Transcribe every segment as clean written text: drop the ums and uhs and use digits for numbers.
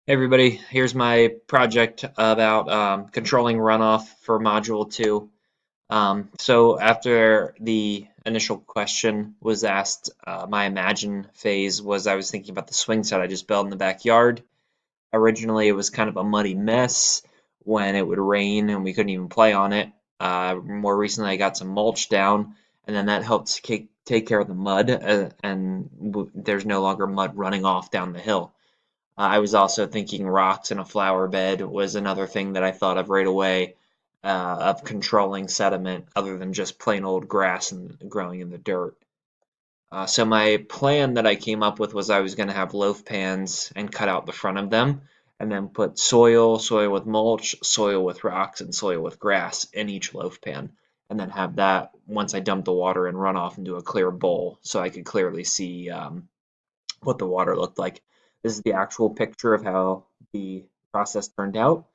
Hey everybody, here's my project about controlling runoff for Module 2. So after the initial question was asked, my imagine phase was I was thinking about the swing set I just built in the backyard. Originally, it was kind of a muddy mess when it would rain and we couldn't even play on it. More recently, I got some mulch down, and then that helped take care of the mud, and there's no longer mud running off down the hill. I was also thinking rocks in a flower bed was another thing that I thought of right away of controlling sediment other than just plain old grass and growing in the dirt. So my plan that I came up with was I was going to have loaf pans and cut out the front of them and then put soil with mulch, soil with rocks, and soil with grass in each loaf pan. And then have that once I dump the water and run off into a clear bowl so I could clearly see what the water looked like. This is the actual picture of how the process turned out.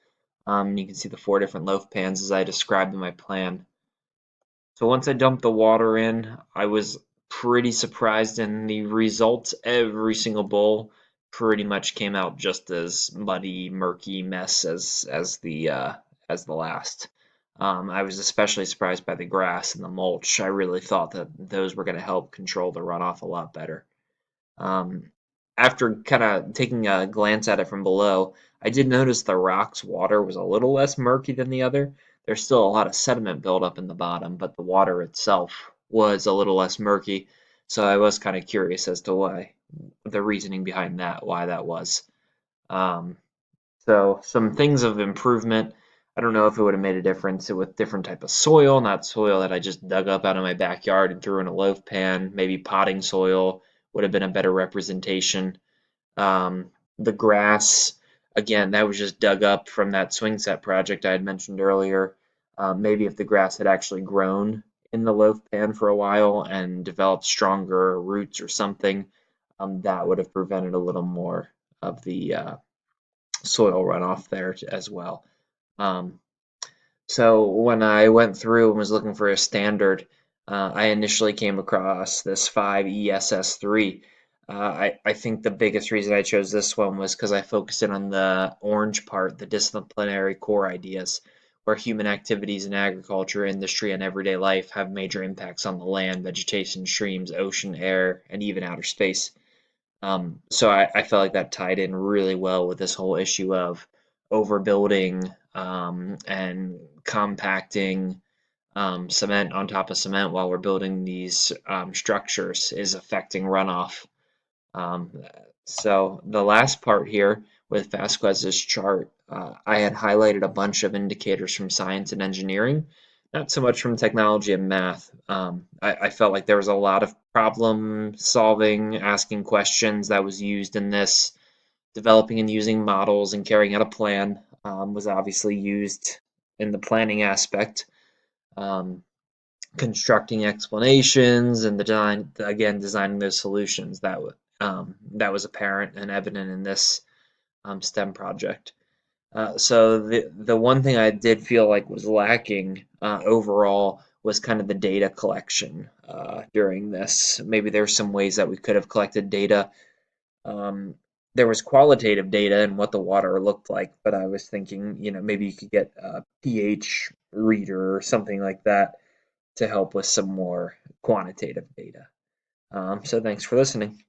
You can see the four different loaf pans as I described in my plan. So once I dumped the water in, I was pretty surprised in the results. Every single bowl pretty much came out just as muddy, murky mess as the last. I was especially surprised by the grass and the mulch. I really thought that those were going to help control the runoff a lot better. Um, After kind of taking a glance at it from below, I did notice the rock's water was a little less murky than the other. There's still a lot of sediment buildup in the bottom, but the water itself was a little less murky. So I was kind of curious as to why, the reasoning behind that, why that was. Um, so some things of improvement. I don't know if it would have made a difference with different type of soil, not soil that I just dug up out of my backyard and threw in a loaf pan. Maybe potting soil would have been a better representation. The grass, again, that was just dug up from that swing set project I had mentioned earlier. Maybe if the grass had actually grown in the loaf pan for a while and developed stronger roots or something, that would have prevented a little more of the soil runoff there as well. Um, so when I went through and was looking for a standard, I initially came across this 5ESS3. I think the biggest reason I chose this one was because I focused in on the orange part, the disciplinary core ideas, where human activities in agriculture, industry, and everyday life have major impacts on the land, vegetation, streams, ocean, air, and even outer space. So I felt like that tied in really well with this whole issue of overbuilding and compacting cement on top of cement while we're building these structures is affecting runoff. Um, so the last part here with Vasquez's chart, I had highlighted a bunch of indicators from science and engineering, not so much from technology and math. I felt like there was a lot of problem solving, asking questions that was used in this. Developing and using models and carrying out a plan was obviously used in the planning aspect. Um, Constructing explanations and the design again designing those solutions that was apparent and evident in this STEM project. So the one thing I did feel like was lacking overall was kind of the data collection during this. Maybe there's some ways that we could have collected data. Um, there was qualitative data and what the water looked like, but I was thinking, maybe you could get a pH reader or something like that to help with some more quantitative data. So thanks for listening.